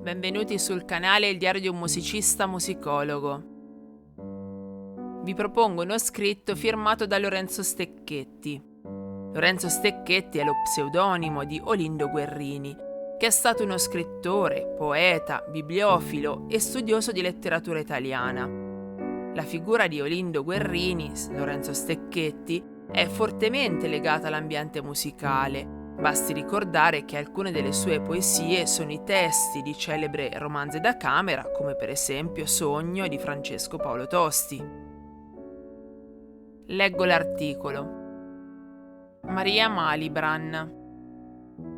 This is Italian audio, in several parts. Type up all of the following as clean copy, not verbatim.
Benvenuti sul canale Il Diario di un Musicista Musicologo. Vi propongo uno scritto firmato da Lorenzo Stecchetti. Lorenzo Stecchetti è lo pseudonimo di Olindo Guerrini, che è stato uno scrittore, poeta, bibliofilo e studioso di letteratura italiana. La figura di Olindo Guerrini, Lorenzo Stecchetti, è fortemente legata all'ambiente musicale. Basti ricordare che alcune delle sue poesie sono i testi di celebre romanze da camera, come per esempio Sogno di Francesco Paolo Tosti. Leggo l'articolo. Maria Malibran.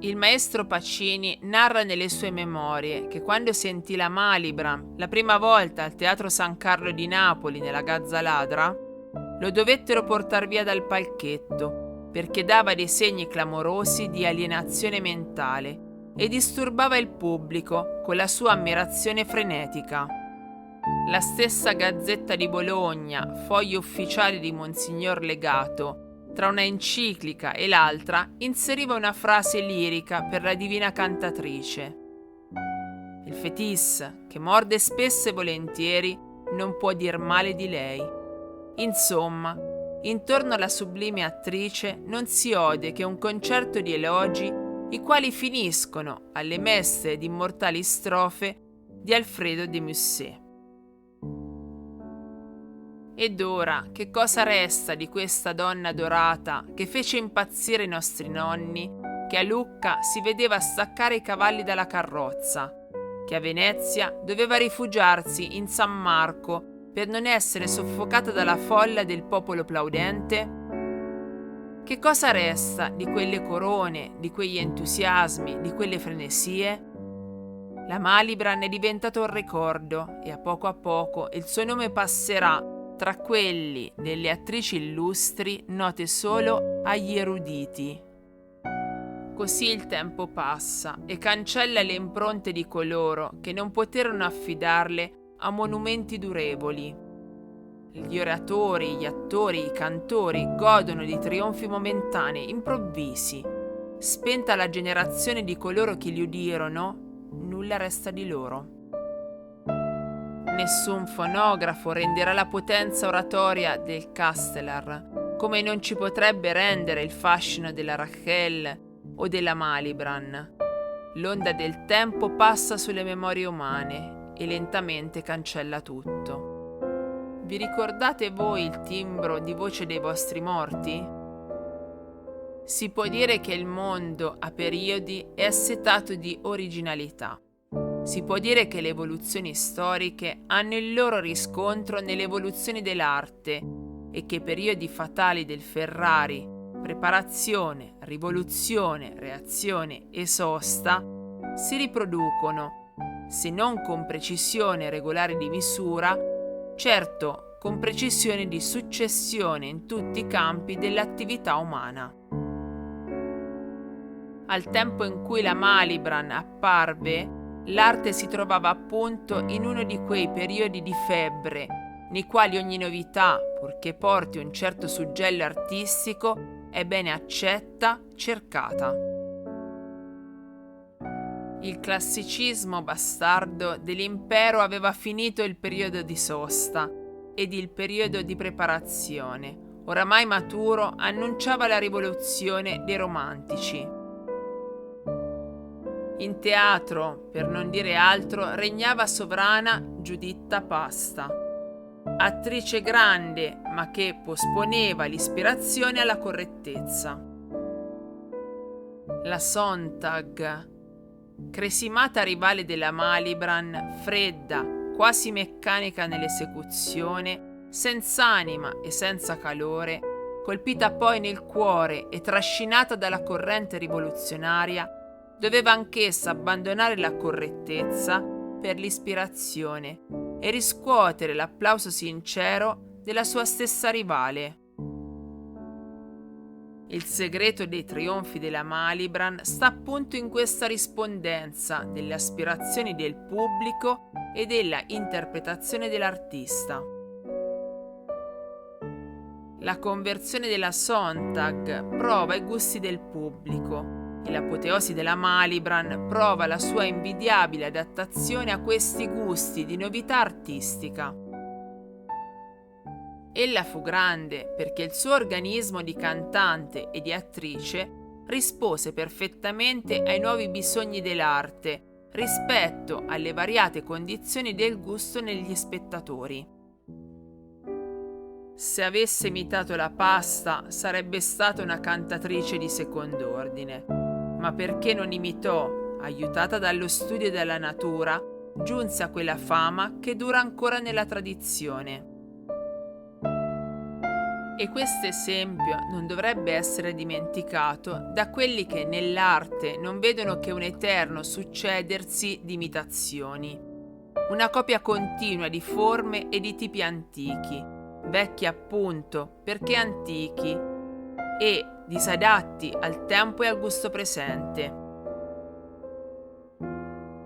Il maestro Pacini narra nelle sue memorie che quando sentì la Malibran la prima volta al Teatro San Carlo di Napoli nella Gazza Ladra, lo dovettero portar via dal palchetto perché dava dei segni clamorosi di alienazione mentale e disturbava il pubblico con la sua ammirazione frenetica. La stessa Gazzetta di Bologna, foglio ufficiale di Monsignor Legato, tra una enciclica e l'altra inseriva una frase lirica per la divina cantatrice. Il fetis, che morde spesso e volentieri, non può dir male di lei. Insomma, intorno alla sublime attrice non si ode che un concerto di elogi, i quali finiscono alle messe ed immortali strofe di Alfredo de Musset. Ed ora, che cosa resta di questa donna dorata che fece impazzire i nostri nonni, che a Lucca si vedeva staccare i cavalli dalla carrozza, che a Venezia doveva rifugiarsi in San Marco per non essere soffocata dalla folla del popolo plaudente? Che cosa resta di quelle corone, di quegli entusiasmi, di quelle frenesie? La Malibran è diventato un ricordo e a poco il suo nome passerà tra quelli delle attrici illustri note solo agli eruditi. Così il tempo passa e cancella le impronte di coloro che non poterono affidarle a monumenti durevoli. Gli oratori, gli attori, i cantori godono di trionfi momentanei, improvvisi. Spenta la generazione di coloro che li udirono, nulla resta di loro. Nessun fonografo renderà la potenza oratoria del Castelar, come non ci potrebbe rendere il fascino della Rachel o della Malibran. L'onda del tempo passa sulle memorie umane e lentamente cancella tutto. Vi ricordate voi il timbro di voce dei vostri morti? Si può dire che il mondo a periodi è assetato di originalità. Si può dire che le evoluzioni storiche hanno il loro riscontro nelle evoluzioni dell'arte e che i periodi fatali del Ferrari, preparazione, rivoluzione, reazione e sosta, si riproducono, se non con precisione regolare di misura, certo con precisione di successione in tutti i campi dell'attività umana. Al tempo in cui la Malibran apparve, l'arte si trovava appunto in uno di quei periodi di febbre, nei quali ogni novità, purché porti un certo suggello artistico, è bene accetta, cercata. Il classicismo bastardo dell'impero aveva finito il periodo di sosta ed il periodo di preparazione, oramai maturo, annunciava la rivoluzione dei romantici. In teatro, per non dire altro, regnava sovrana Giuditta Pasta, attrice grande ma che posponeva l'ispirazione alla correttezza. La Sontag, cresimata rivale della Malibran, fredda, quasi meccanica nell'esecuzione, senz'anima e senza calore, colpita poi nel cuore e trascinata dalla corrente rivoluzionaria, doveva anch'essa abbandonare la correttezza per l'ispirazione e riscuotere l'applauso sincero della sua stessa rivale. Il segreto dei trionfi della Malibran sta appunto in questa rispondenza delle aspirazioni del pubblico e della interpretazione dell'artista. La conversione della Sontag prova i gusti del pubblico, e l'apoteosi della Malibran prova la sua invidiabile adattazione a questi gusti di novità artistica. Ella fu grande perché il suo organismo di cantante e di attrice rispose perfettamente ai nuovi bisogni dell'arte rispetto alle variate condizioni del gusto negli spettatori. Se avesse imitato la Pasta sarebbe stata una cantatrice di secondo ordine, ma perché non imitò, aiutata dallo studio della natura, giunse a quella fama che dura ancora nella tradizione. E questo esempio non dovrebbe essere dimenticato da quelli che nell'arte non vedono che un eterno succedersi di imitazioni, una copia continua di forme e di tipi antichi, vecchi appunto perché antichi, e disadatti al tempo e al gusto presente.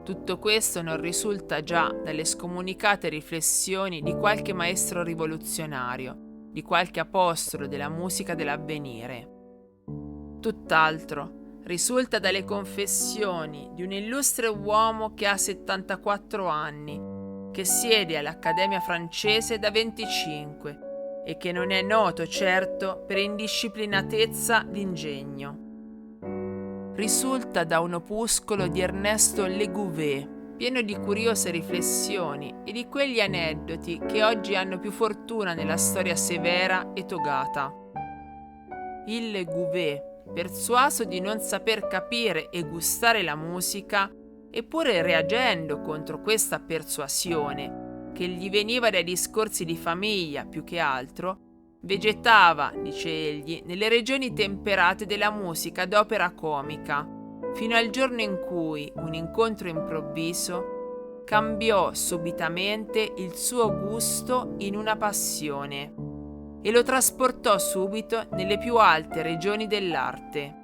Tutto questo non risulta già dalle scomunicate riflessioni di qualche maestro rivoluzionario, di qualche apostolo della musica dell'avvenire. Tutt'altro risulta dalle confessioni di un illustre uomo che ha 74 anni, che siede all'Accademia francese da 25 e che non è noto certo per indisciplinatezza d'ingegno. Risulta da un opuscolo di Ernesto Legouvé, pieno di curiose riflessioni e di quegli aneddoti che oggi hanno più fortuna nella storia severa e togata. Il Legouvé, persuaso di non saper capire e gustare la musica, eppure reagendo contro questa persuasione, che gli veniva dai discorsi di famiglia più che altro, vegetava, dice egli, nelle regioni temperate della musica d'opera comica, fino al giorno in cui un incontro improvviso cambiò subitamente il suo gusto in una passione e lo trasportò subito nelle più alte regioni dell'arte.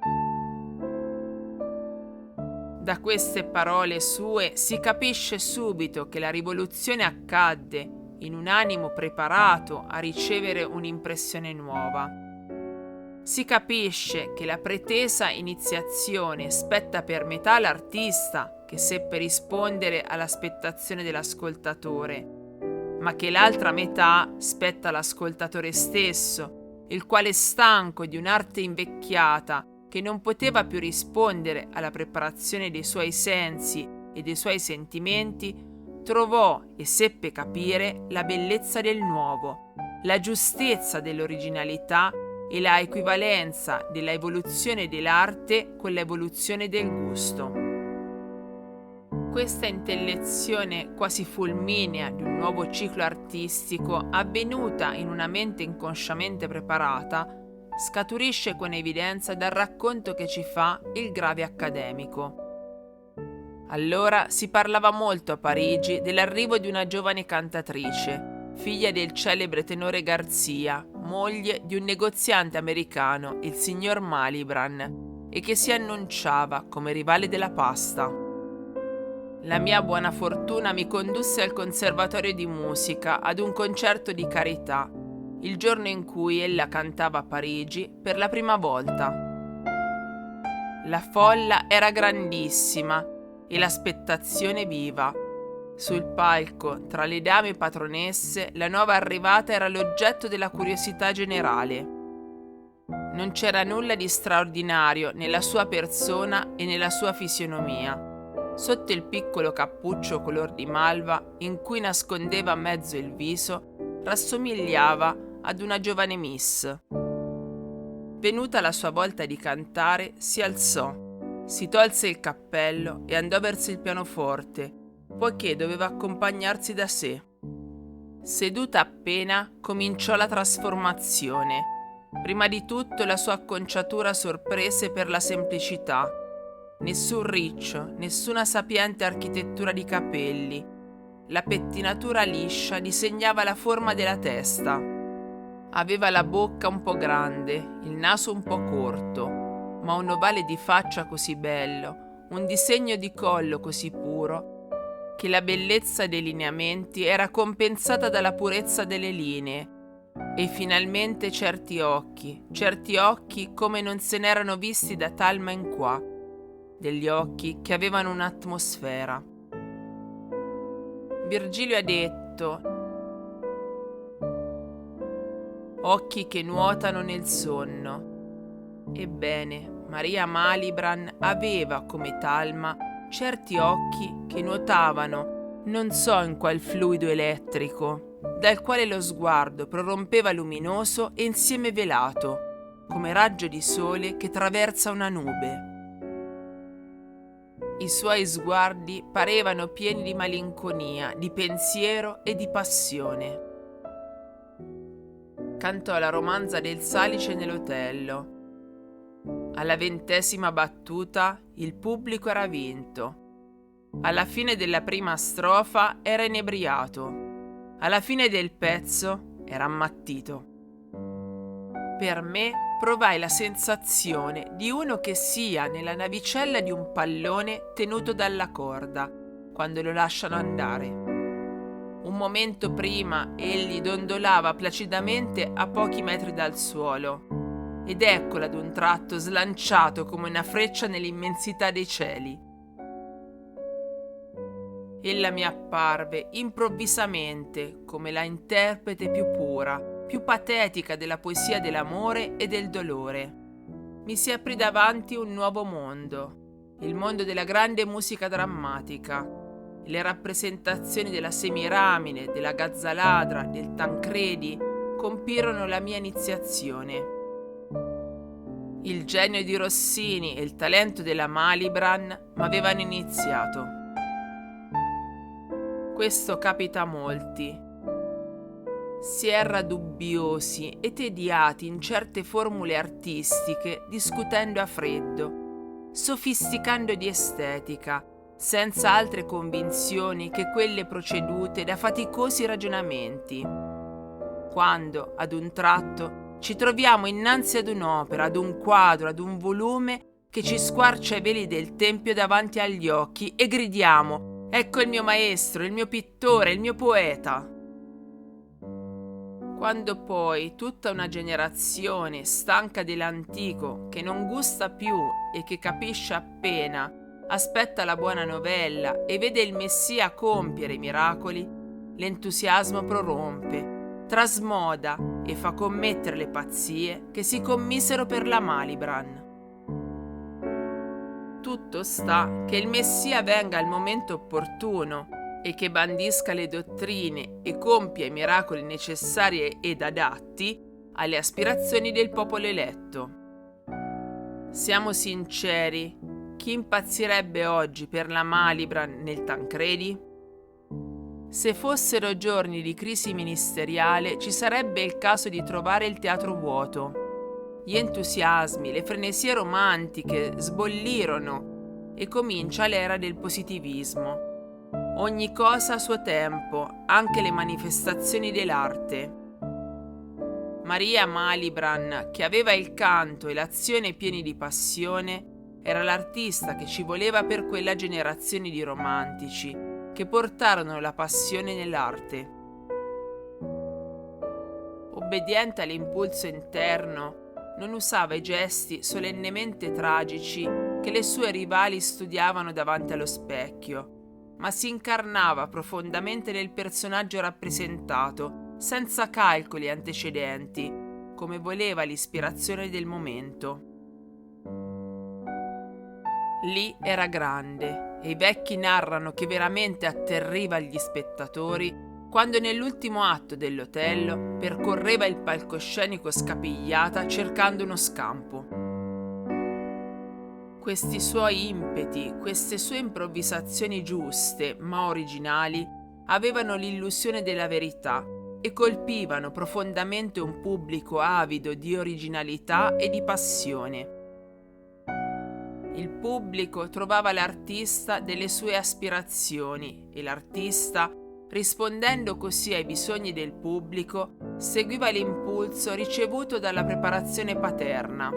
Da queste parole sue si capisce subito che la rivoluzione accadde in un animo preparato a ricevere un'impressione nuova. Si capisce che la pretesa iniziazione spetta per metà all'artista che seppe rispondere all'aspettazione dell'ascoltatore, ma che l'altra metà spetta all'ascoltatore stesso, il quale, stanco di un'arte invecchiata che non poteva più rispondere alla preparazione dei suoi sensi e dei suoi sentimenti, trovò e seppe capire la bellezza del nuovo, la giustezza dell'originalità e la equivalenza della evoluzione dell'arte con l'evoluzione del gusto. Questa intellezione quasi fulminea di un nuovo ciclo artistico, avvenuta in una mente inconsciamente preparata, scaturisce con evidenza dal racconto che ci fa il grave accademico. Allora si parlava molto a Parigi dell'arrivo di una giovane cantatrice, figlia del celebre tenore Garcia, moglie di un negoziante americano, il signor Malibran, e che si annunciava come rivale della Pasta. La mia buona fortuna mi condusse al conservatorio di musica ad un concerto di carità, il giorno in cui ella cantava a Parigi per la prima volta. La folla era grandissima e l'aspettazione viva. Sul palco, tra le dame patronesse, la nuova arrivata era l'oggetto della curiosità generale. Non c'era nulla di straordinario nella sua persona e nella sua fisionomia. Sotto il piccolo cappuccio color di malva, in cui nascondeva a mezzo il viso, rassomigliava ad una giovane miss. Venuta la sua volta di cantare, si alzò, si tolse il cappello e andò verso il pianoforte, poiché doveva accompagnarsi da sé. Seduta appena, cominciò la trasformazione. Prima di tutto la sua acconciatura sorprese per la semplicità. Nessun riccio, nessuna sapiente architettura di capelli. La pettinatura liscia disegnava la forma della testa. Aveva la bocca un po' grande, il naso un po' corto, ma un ovale di faccia così bello, un disegno di collo così puro, che la bellezza dei lineamenti era compensata dalla purezza delle linee, e finalmente certi occhi come non se n'erano visti da Talma in qua, degli occhi che avevano un'atmosfera. Virgilio ha detto: occhi che nuotano nel sonno. Ebbene, Maria Malibran aveva come Talma certi occhi che nuotavano non so in qual fluido elettrico, dal quale lo sguardo prorompeva luminoso e insieme velato, come raggio di sole che traversa una nube. I suoi sguardi parevano pieni di malinconia, di pensiero e di passione. Cantò la romanza del Salice nell'Otello. Alla 20ª battuta il pubblico era vinto. Alla fine della prima strofa era inebriato. Alla fine del pezzo era ammattito. Per me provai la sensazione di uno che sia nella navicella di un pallone tenuto dalla corda quando lo lasciano andare. Un momento prima egli dondolava placidamente a pochi metri dal suolo ed eccolo ad un tratto slanciato come una freccia nell'immensità dei cieli. Ella mi apparve improvvisamente come la interprete più pura, più patetica della poesia dell'amore e del dolore. Mi si aprì davanti un nuovo mondo, il mondo della grande musica drammatica. Le rappresentazioni della Semiramide, della Gazzaladra, del Tancredi compirono la mia iniziazione. Il genio di Rossini e il talento della Malibran m'avevano iniziato. Questo capita a molti. Si erra dubbiosi e tediati in certe formule artistiche, discutendo a freddo, sofisticando di estetica, senza altre convinzioni che quelle procedute da faticosi ragionamenti. Quando, ad un tratto, ci troviamo innanzi ad un'opera, ad un quadro, ad un volume che ci squarcia i veli del tempio davanti agli occhi e gridiamo: ecco il mio maestro, il mio pittore, il mio poeta. Quando poi tutta una generazione stanca dell'antico, che non gusta più e che capisce appena, aspetta la buona novella e vede il Messia compiere i miracoli, l'entusiasmo prorompe, trasmoda e fa commettere le pazzie che si commisero per la Malibran. Tutto sta che il Messia venga al momento opportuno e che bandisca le dottrine e compia i miracoli necessari ed adatti alle aspirazioni del popolo eletto. Siamo sinceri, chi impazzirebbe oggi per la Malibran nel Tancredi? Se fossero giorni di crisi ministeriale, ci sarebbe il caso di trovare il teatro vuoto. Gli entusiasmi, le frenesie romantiche sbollirono e comincia l'era del positivismo. Ogni cosa a suo tempo, anche le manifestazioni dell'arte. Maria Malibran, che aveva il canto e l'azione pieni di passione, era l'artista che ci voleva per quella generazione di romantici che portarono la passione nell'arte. Obbediente all'impulso interno, non usava i gesti solennemente tragici che le sue rivali studiavano davanti allo specchio, ma si incarnava profondamente nel personaggio rappresentato, senza calcoli antecedenti, come voleva l'ispirazione del momento. Lì era grande, e i vecchi narrano che veramente atterriva gli spettatori quando nell'ultimo atto dell'Otello percorreva il palcoscenico scapigliata cercando uno scampo. Questi suoi impeti, queste sue improvvisazioni giuste ma originali, avevano l'illusione della verità e colpivano profondamente un pubblico avido di originalità e di passione. Il pubblico trovava l'artista delle sue aspirazioni e l'artista, rispondendo così ai bisogni del pubblico, seguiva l'impulso ricevuto dalla preparazione paterna.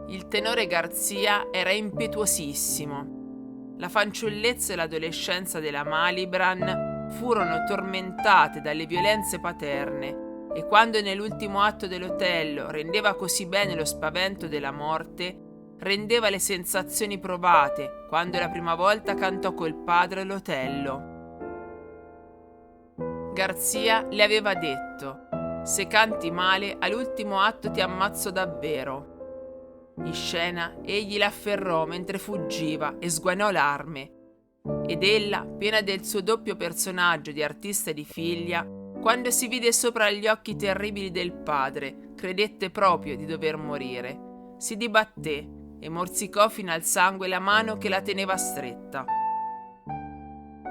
Il tenore Garzia era impetuosissimo. La fanciullezza e l'adolescenza della Malibran furono tormentate dalle violenze paterne e quando nell'ultimo atto dell'Otello rendeva così bene lo spavento della morte, rendeva le sensazioni provate quando la prima volta cantò col padre l'Otello. Garzia le aveva detto: «Se canti male, all'ultimo atto ti ammazzo davvero». In scena egli l'afferrò mentre fuggiva e sguainò l'arme. Ed ella, piena del suo doppio personaggio di artista e di figlia, quando si vide sopra gli occhi terribili del padre, credette proprio di dover morire. Si dibatté e morsicò fino al sangue la mano che la teneva stretta.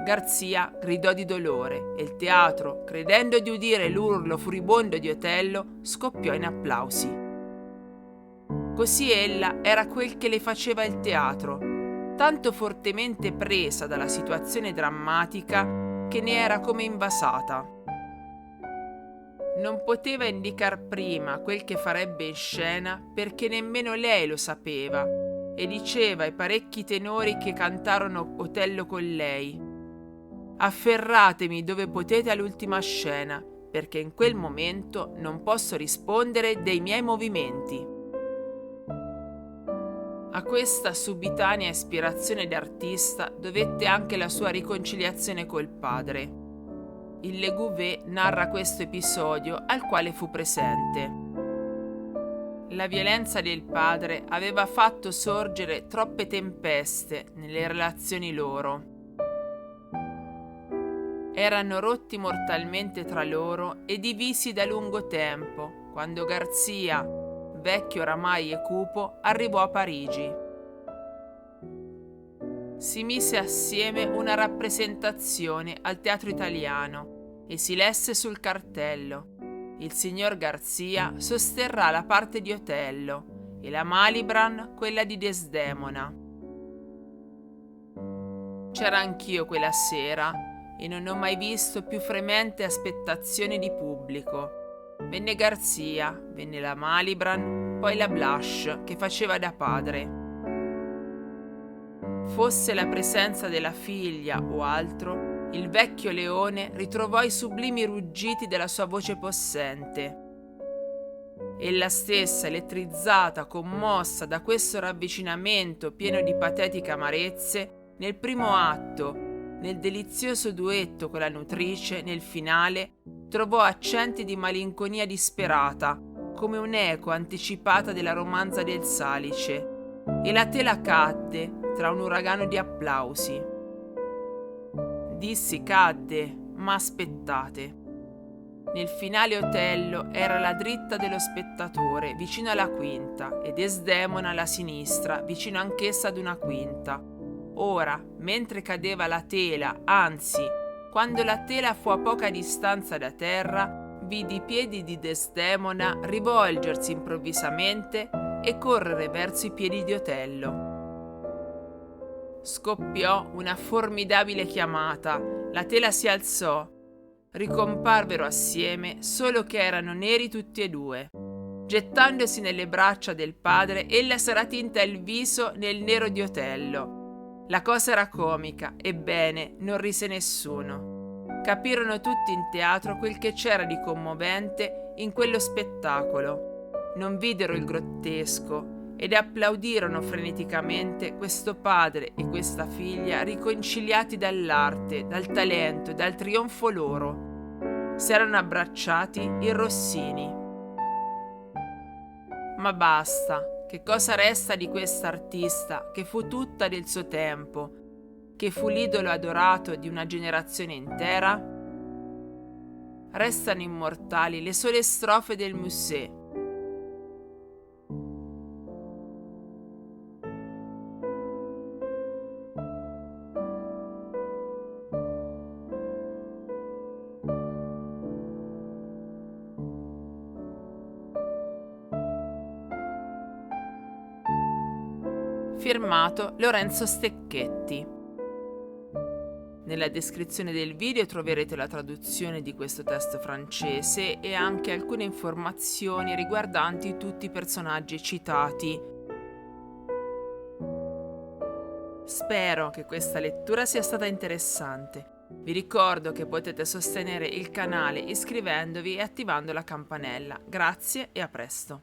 Garzia gridò di dolore e il teatro, credendo di udire l'urlo furibondo di Otello, scoppiò in applausi. Così ella era quel che le faceva il teatro, tanto fortemente presa dalla situazione drammatica che ne era come invasata. Non poteva indicar prima quel che farebbe in scena perché nemmeno lei lo sapeva e diceva ai parecchi tenori che cantarono Otello con lei: «Afferratemi dove potete all'ultima scena, perché in quel momento non posso rispondere dei miei movimenti». A questa subitanea ispirazione d'artista dovette anche la sua riconciliazione col padre. Il Legouvé narra questo episodio al quale fu presente. La violenza del padre aveva fatto sorgere troppe tempeste nelle relazioni loro. Erano rotti mortalmente tra loro e divisi da lungo tempo, quando Garzia, vecchio oramai e cupo, arrivò a Parigi. Si mise assieme una rappresentazione al Teatro Italiano e si lesse sul cartello: il signor Garzia sosterrà la parte di Otello e la Malibran quella di Desdemona. C'era anch'io quella sera e non ho mai visto più fremente aspettazione di pubblico. Venne Garzia, venne la Malibran, poi la Blanche che faceva da padre. Fosse la presenza della figlia o altro, il vecchio leone ritrovò i sublimi ruggiti della sua voce possente. Ella stessa, elettrizzata, commossa da questo ravvicinamento pieno di patetiche amarezze, nel primo atto, nel delizioso duetto con la nutrice, nel finale, trovò accenti di malinconia disperata, come un'eco anticipata della romanza del Salice, e la tela cadde tra un uragano di applausi. Dissi cadde, ma aspettate. Nel finale Otello era alla dritta dello spettatore, vicino alla quinta, e Desdemona alla sinistra, vicino anch'essa ad una quinta. Ora, mentre cadeva la tela, anzi, quando la tela fu a poca distanza da terra, vidi i piedi di Desdemona rivolgersi improvvisamente e correre verso i piedi di Otello. Scoppiò una formidabile chiamata, la tela si alzò, ricomparvero assieme, solo che erano neri tutti e due. Gettandosi nelle braccia del padre, ella s'era tinta il viso nel nero di Otello. La cosa era comica, ebbene, non rise nessuno. Capirono tutti in teatro quel che c'era di commovente in quello spettacolo. Non videro il grottesco ed applaudirono freneticamente questo padre e questa figlia riconciliati dall'arte, dal talento e dal trionfo loro. S'erano abbracciati irrossini. Ma basta. Che cosa resta di quest'artista che fu tutta del suo tempo, che fu l'idolo adorato di una generazione intera? Restano immortali le sole strofe del Musset. Firmato Lorenzo Stecchetti. Nella descrizione del video troverete la traduzione di questo testo francese e anche alcune informazioni riguardanti tutti i personaggi citati. Spero che questa lettura sia stata interessante. Vi ricordo che potete sostenere il canale iscrivendovi e attivando la campanella. Grazie e a presto.